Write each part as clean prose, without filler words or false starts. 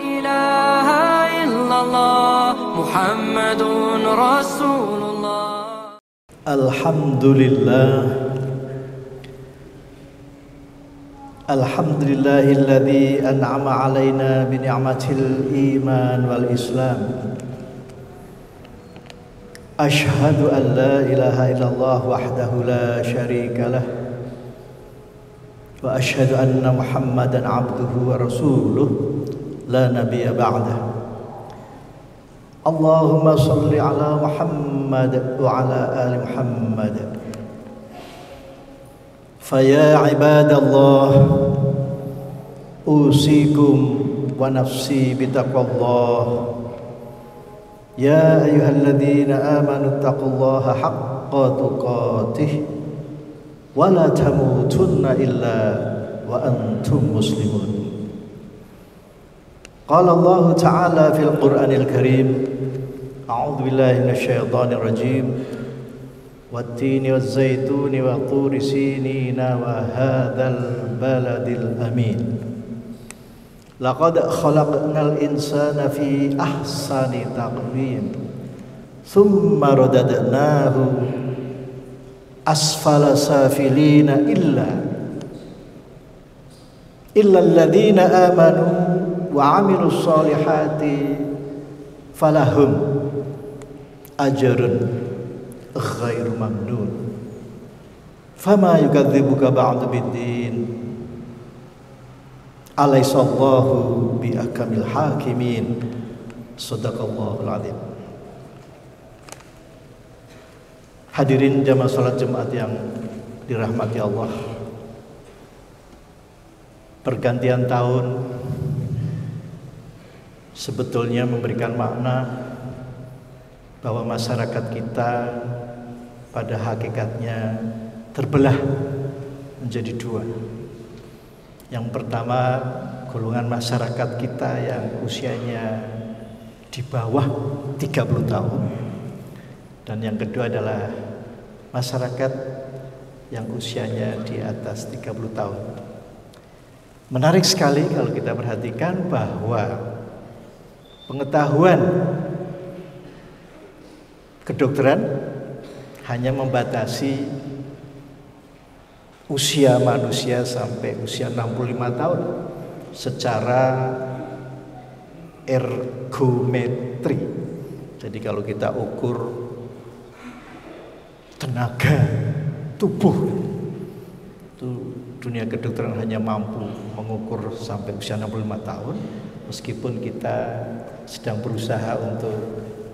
إله إلا الله محمد رسول الله. Alhamdulillahilladzi an'ama alaina bi ni'matil iman wal islam. Ashhadu an la ilaha illallah wahdahu la syarika lah. Wa ashhadu anna Muhammadan abduhu wa rasuluh la nabiyya ba'dah. Allahumma salli ala Muhammad wa ala ali Muhammad. Faya ibadallah, usikum wa nafsi bitaqwallah. Ya ayyuhalladzina amanu taqullaha haqqa tuqatih wa la tamutunna illa wa antum muslimun. Qala Allah Ta'ala fil Qur'anil Karim, a'udzu billahi minasyaitonir rajim. Wattini wazzaituni wa turi sinina wa hadzal baladil amin. Laqad khalaqnal insana fi ahsani taqwim thumma radadnahu asfala safilina illa alladhina amanu wa amilus solihati falahum ajrun ghairu mamnun. Fama yukadzibuka ba'du biddin. Alaihissallahu bi akamil hakimin. Shadaqallahul azim. Hadirin jamaah salat Jumat yang dirahmati Allah, pergantian tahun sebetulnya memberikan makna bahwa masyarakat kita pada hakikatnya terbelah menjadi dua. Yang pertama, golongan masyarakat kita yang usianya di bawah 30 tahun. Dan yang kedua adalah masyarakat yang usianya di atas 30 tahun. Menarik sekali kalau kita perhatikan bahwa pengetahuan kedokteran hanya membatasi usia manusia sampai usia 65 tahun secara ergometri. Jadi kalau kita ukur tenaga tubuh, itu dunia kedokteran hanya mampu mengukur sampai usia 65 tahun, meskipun kita sedang berusaha untuk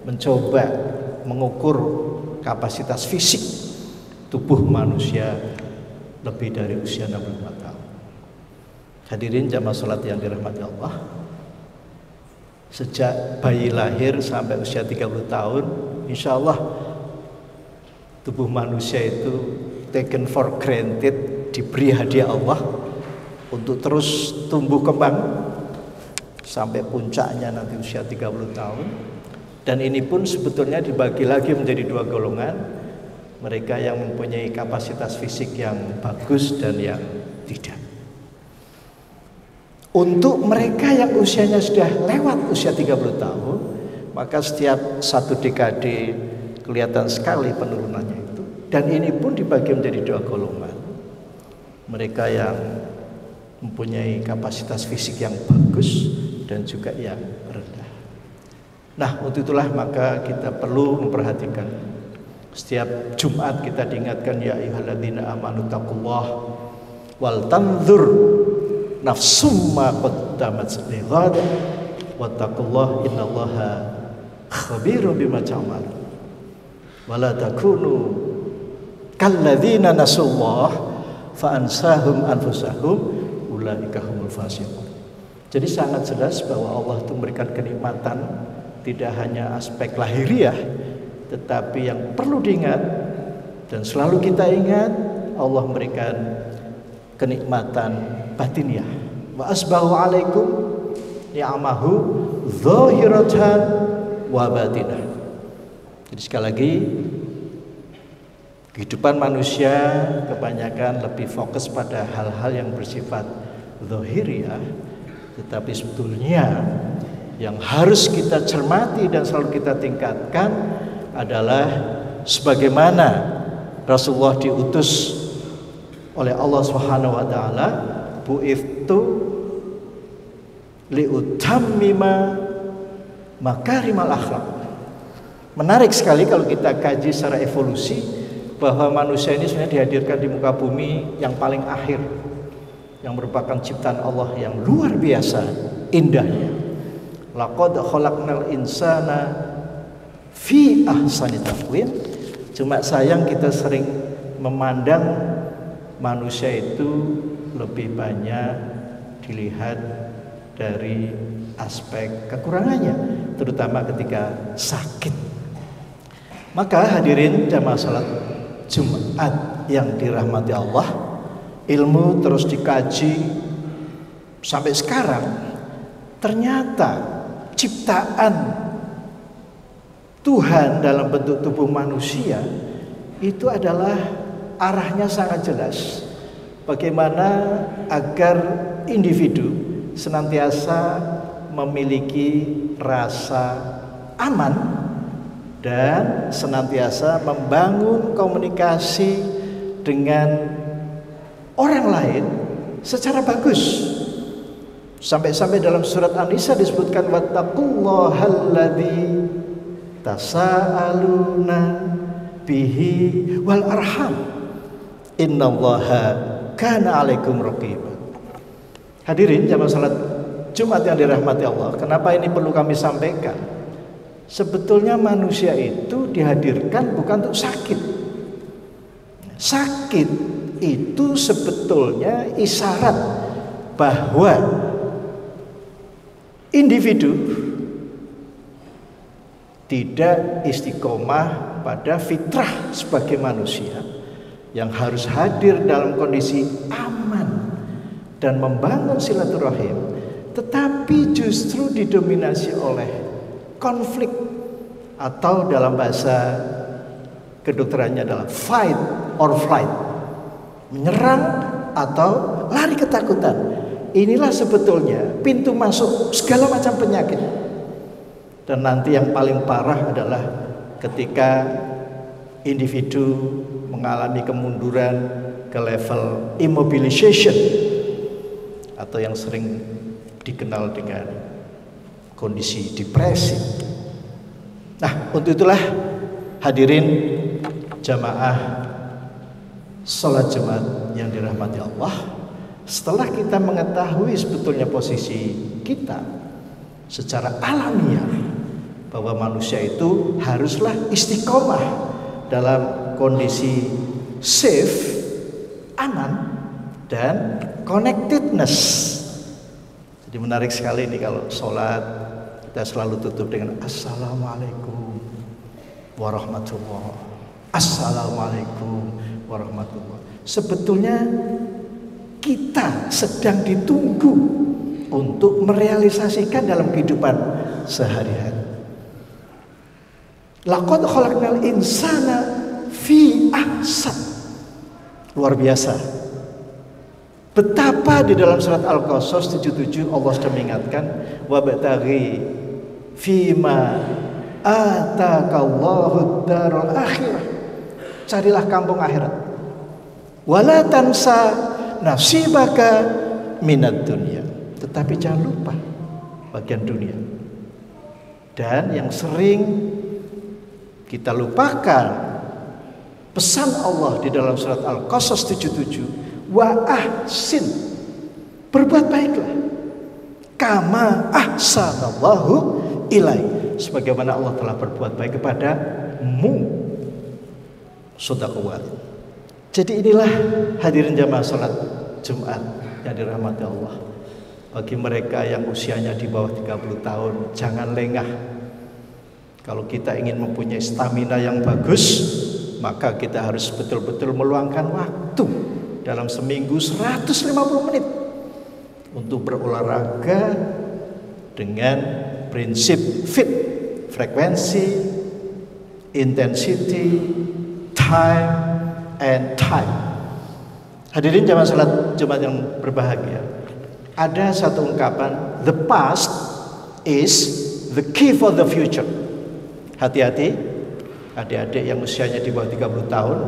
mencoba mengukur kapasitas fisik tubuh manusia lebih dari usia 65 tahun. Hadirin jamaah salat yang dirahmati Allah, sejak bayi lahir sampai usia 30 tahun, insya Allah tubuh manusia itu taken for granted, diberi hadiah Allah untuk terus tumbuh kembang sampai puncaknya nanti usia 30 tahun. Dan ini pun sebetulnya dibagi lagi menjadi dua golongan. Mereka yang mempunyai kapasitas fisik yang bagus dan yang tidak. Untuk mereka yang usianya sudah lewat usia 30 tahun, maka setiap satu dekade kelihatan sekali penurunannya itu. Dan ini pun dibagi menjadi dua golongan. Mereka yang mempunyai kapasitas fisik yang bagus dan juga yang rendah. Nah, untuk itulah maka kita perlu memperhatikan. Setiap Jumat kita diingatkan, ya ayyuhalladzina amanu taqullah wal tanzur nafsum ma qaddamat lighad wattaqullah innallaha khabirun bima ta'malun wa la takunu kalladzina nasullah fa ansahum anfusahum ulaika humul fasiqun. Jadi sangat jelas bahwa Allah itu memberikan kenikmatan tidak hanya aspek lahiriah, tetapi yang perlu diingat dan selalu kita ingat, Allah memberikan kenikmatan batiniah. Wa asbahu alaikum ni'amahu zahiratan wa batinah. Jadi sekali lagi, kehidupan manusia kebanyakan lebih fokus pada hal-hal yang bersifat zahiriah, tetapi sebetulnya yang harus kita cermati dan selalu kita tingkatkan adalah sebagaimana Rasulullah diutus oleh Allah Subhanahu wa taala, bu'ithtu liutammima makarimal akhlak. Menarik sekali kalau kita kaji secara evolusi bahwa manusia ini sebenarnya dihadirkan di muka bumi yang paling akhir, yang merupakan ciptaan Allah yang luar biasa indahnya. Laqad khalaqnal insana fi ahsani taqwim. Cuma sayang kita sering memandang manusia itu lebih banyak dilihat dari aspek kekurangannya, terutama ketika sakit. Maka hadirin jamaah salat Jumat yang dirahmati Allah, ilmu terus dikaji sampai sekarang. Ternyata ciptaan Tuhan dalam bentuk tubuh manusia itu adalah arahnya sangat jelas. Bagaimana agar individu senantiasa memiliki rasa aman dan senantiasa membangun komunikasi dengan orang lain secara bagus. Sampai-sampai dalam surat An-Nisa disebutkan wattaqullahalladzi tasaaluna bihi wal arham innallaha kana 'alaikum raqiba. Hadirin jamaah salat Jumat yang dirahmati Allah, kenapa ini perlu kami sampaikan? Sebetulnya manusia itu dihadirkan bukan untuk sakit. Sakit itu sebetulnya isyarat bahwa individu tidak istiqomah pada fitrah sebagai manusia yang harus hadir dalam kondisi aman dan membangun silaturahim, tetapi justru didominasi oleh konflik, atau dalam bahasa kedokterannya adalah fight or flight, menyerang atau lari ketakutan. Inilah sebetulnya pintu masuk segala macam penyakit. Dan nanti yang paling parah adalah ketika individu mengalami kemunduran ke level immobilization, atau yang sering dikenal dengan kondisi depresi. Nah, untuk itulah hadirin jamaah sholat Jumat yang dirahmati Allah, setelah kita mengetahui sebetulnya posisi kita secara alamiah bahwa manusia itu haruslah istiqomah dalam kondisi safe, aman, dan connectedness. Jadi menarik sekali ini kalau sholat kita selalu tutup dengan Assalamualaikum warahmatullah, Assalamualaikum warahmatullah. Sebetulnya kita sedang ditunggu untuk merealisasikan dalam kehidupan sehari-hari. Laqad khalaqnal insana fi ahsan. Luar biasa. Betapa di dalam surat Al-Qasas 77 Allah sudah mengingatkan wabtaghi fima atakallahu darul akhirah. Carilah kampung akhirat. Wala tansa nasibaka minad dunya. Tetapi jangan lupa bagian dunia. Dan yang sering kita lupakan pesan Allah di dalam surat Al-Qasas 77, wa ahsin, berbuat baiklah, kama ahsanallahu ilai, sebagaimana Allah telah berbuat baik kepadamu. Shadaqallah. Jadi inilah hadirin jamaah salat Jumat yang dirahmati Allah. Bagi mereka yang usianya di bawah 30 tahun, jangan lengah. Kalau kita ingin mempunyai stamina yang bagus, maka kita harus betul-betul meluangkan waktu dalam seminggu 150 menit untuk berolahraga dengan prinsip fit, frekuensi, intensity, time, and time. Hadirin jamaah salat Jumat yang berbahagia, ada satu ungkapan, the past is the key for the future. Hati-hati adik-adik yang usianya di bawah 30 tahun,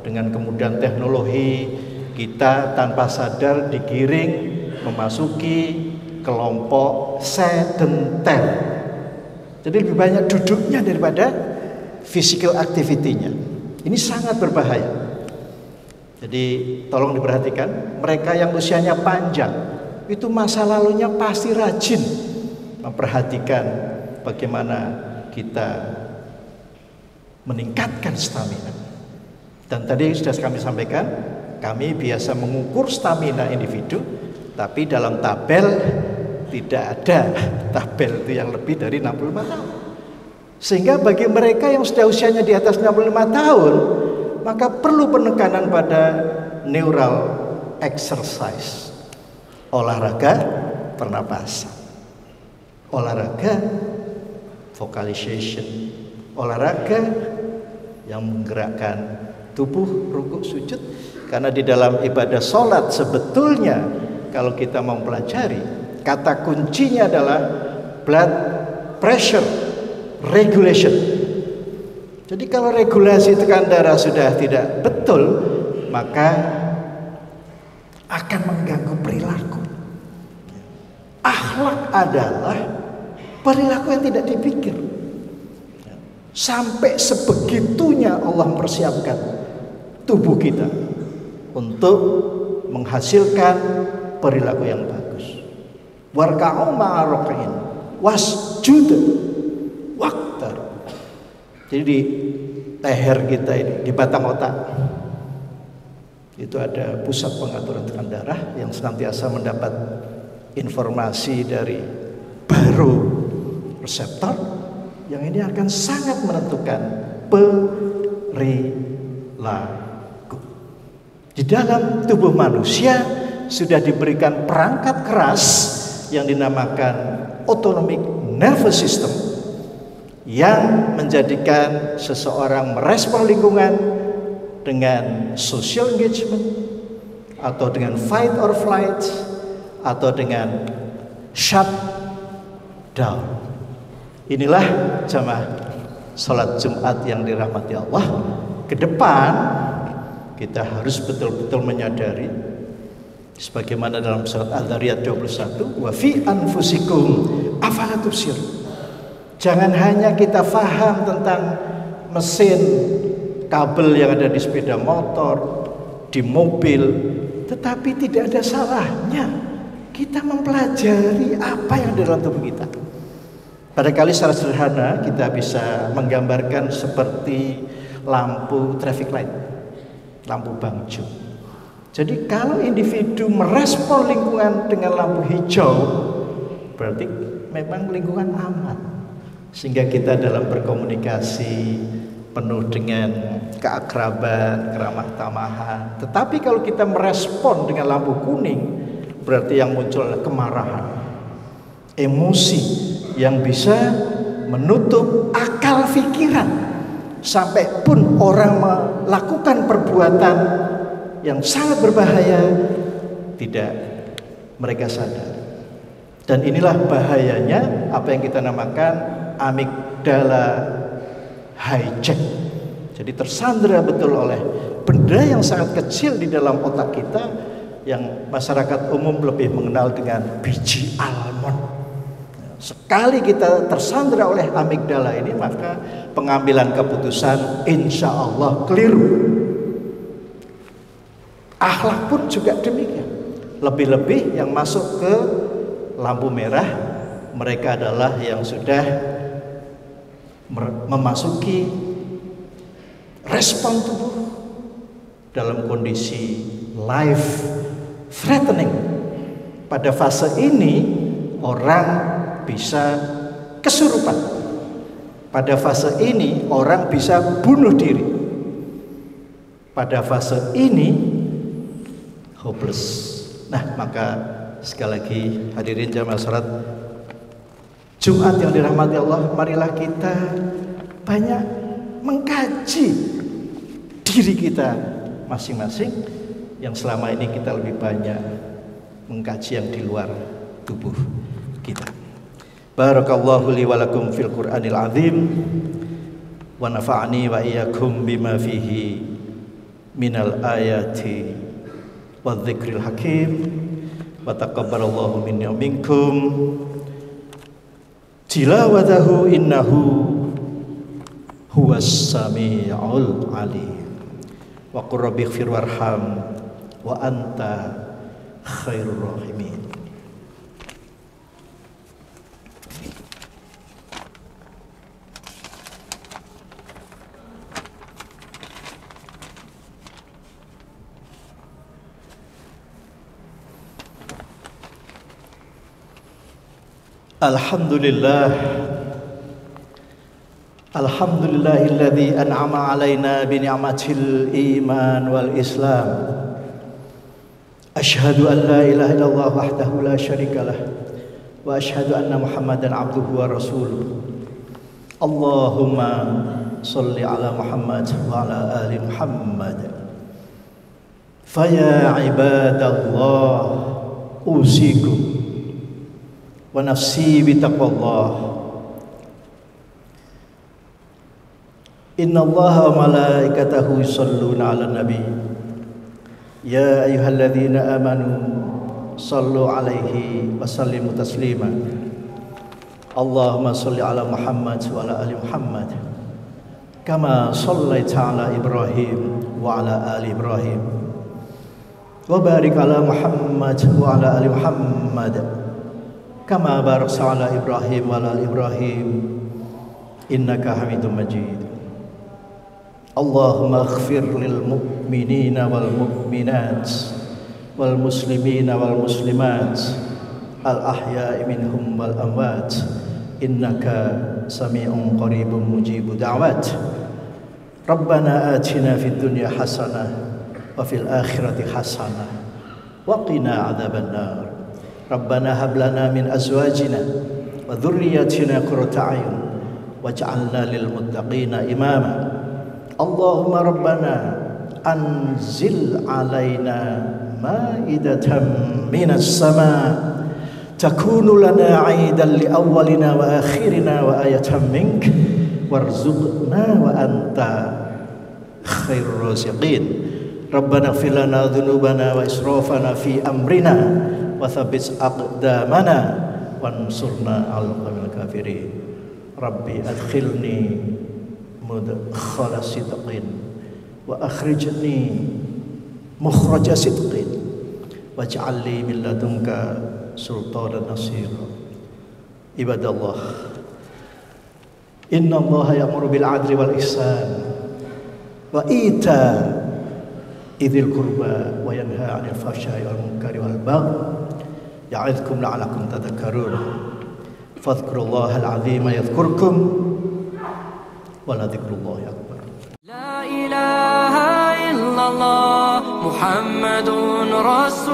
dengan kemudahan teknologi kita tanpa sadar digiring memasuki kelompok sedenter. Jadi lebih banyak duduknya daripada physical activity-nya. Ini sangat berbahaya. Jadi tolong diperhatikan, mereka yang usianya panjang itu masa lalunya pasti rajin memperhatikan bagaimana kita meningkatkan stamina. Dan tadi sudah kami sampaikan, kami biasa mengukur stamina individu, tapi dalam tabel tidak ada tabel itu yang lebih dari 65 tahun. Sehingga bagi mereka yang sudah usianya di atas 65 tahun, maka perlu penekanan pada neural exercise, olahraga pernapasan, olahraga vocalization, olahraga yang menggerakkan tubuh, rukuk, sujud. Karena di dalam ibadah sholat sebetulnya kalau kita mau pelajari, kata kuncinya adalah blood pressure regulation. Jadi kalau regulasi tekanan darah sudah tidak betul, maka akan mengganggu perilaku. Akhlak adalah perilaku yang tidak dipikir. Sampai sebegitunya Allah mempersiapkan tubuh kita untuk menghasilkan perilaku yang bagus. Warka'u ma'aroka'in wasjud waktar. Jadi di leher kita ini, di batang otak itu ada pusat pengaturan tekanan darah yang senantiasa mendapat informasi dari baroreseptor yang ini akan sangat menentukan perilaku. Di dalam tubuh manusia sudah diberikan perangkat keras yang dinamakan autonomic nervous system yang menjadikan seseorang merespon lingkungan dengan social engagement atau dengan fight or flight atau dengan shut down. Inilah jamaah salat Jumat yang dirahmati Allah. Ke depan kita harus betul-betul menyadari sebagaimana dalam surat Al-Dzariyat 21, wa fi anfusikum afala tubsirun. Jangan hanya kita faham tentang mesin, kabel yang ada di sepeda motor, di mobil, tetapi tidak ada salahnya kita mempelajari apa yang ada dalam tubuh kita. Barangkali secara sederhana kita bisa menggambarkan seperti lampu traffic light, lampu bangjo. Jadi kalau individu merespon lingkungan dengan lampu hijau, berarti memang lingkungan aman. Sehingga kita dalam berkomunikasi penuh dengan keakraban, keramah tamahan. Tetapi kalau kita merespon dengan lampu kuning, berarti yang muncul adalah kemarahan, emosi yang bisa menutup akal pikiran, sampai pun orang melakukan perbuatan yang sangat berbahaya tidak mereka sadar. Dan inilah bahayanya apa yang kita namakan amigdala hijack. Jadi tersandra betul oleh benda yang sangat kecil di dalam otak kita yang masyarakat umum lebih mengenal dengan biji almond. Sekali kita tersandra oleh amigdala ini, maka pengambilan keputusan insya Allah keliru. Akhlak pun juga demikian. Lebih-lebih yang masuk ke lampu merah, mereka adalah yang sudah memasuki respon tubuh dalam kondisi life threatening. Pada fase ini orang bisa kesurupan. Pada fase ini orang bisa bunuh diri. Pada fase ini hopeless. Nah, maka sekali lagi hadirin jamaah salat Jumat yang dirahmati Allah, marilah kita banyak mengkaji diri kita masing-masing yang selama ini kita lebih banyak mengkaji yang di luar tubuh kita. Barakallahu li wa lakum fil Qur'anil azim wa nafa'ani wa iyyakum bima fihi minal ayati wa dzikril hakim wa taqabbalallahu minni wa minkum tilawatahu innahu huwas sami'ul alim wa qur rabbighfir warham wa anta khairur rahimin. Alhamdulillah, alhamdulillahilladzi an'ama alaina bi ni'matil iman wal islam. Asyhadu an la ilaha illallah wahdahu la syarikalah wa asyhadu anna Muhammadan abduhu wa rasuluh. Allahumma shalli ala Muhammad wa ala ali Muhammad. Faya ibadallah usikum wa nafsi bitaqwallah. Innallaha wa malaikatahu yusholluna 'alan nabi. Ya ayyuhalladzina amanu shallu 'alaihi wa sallimu taslima. Allahumma shalli 'ala Muhammad wa ala ali Muhammad kama shallaita 'ala Ibrahim wa ala ali Ibrahim wa barik 'ala Muhammad wa ala ali Muhammad kama barakta ala Ibrahim wa ala Ibrahim innaka Hamidum Majid. Allahumma ighfir lil mu'minina wal mu'minat wal muslimina wal muslimat al ahya'i minhum wal amwat innaka sami'un qaribun mujibud da'wat. Rabbana atina fid dunya hasanah wa fil akhirati hasanah wa qina adzabannar. Rabbana hab lana min azwajina wa dhurriyyatina qurrata a'yun waj'alna lil muttaqina imama. Allahumma rabbana anzil alaina ma'idatan minas sama' takunu lana 'aidan li awwalina wa akhirina wa ayatan mink warzuqna wa anta khairur raziqin. Rabbana ighfir lana dhunubana wa israfana fi amrina wa thabbit aqdamana wansurna 'alal qawmil kafirin. Rabbi adkhilni mudkhala sidqin wa akhrijni mukhraja sidqin waj'al li min ladunka sultanan nasira. Ibadallah, inna Allaha ya'muru bil 'adli wal ihsan wa ita'i dzil qurba wa yanha 'anil fahsya'i wal munkari wal baghi ya'idzukum la'allakum tadhakkarun. Fadhkurullahal 'azima yadhkurkum wa la dzikrullahi akbar. La ilaha illallah Muhammadun Rasul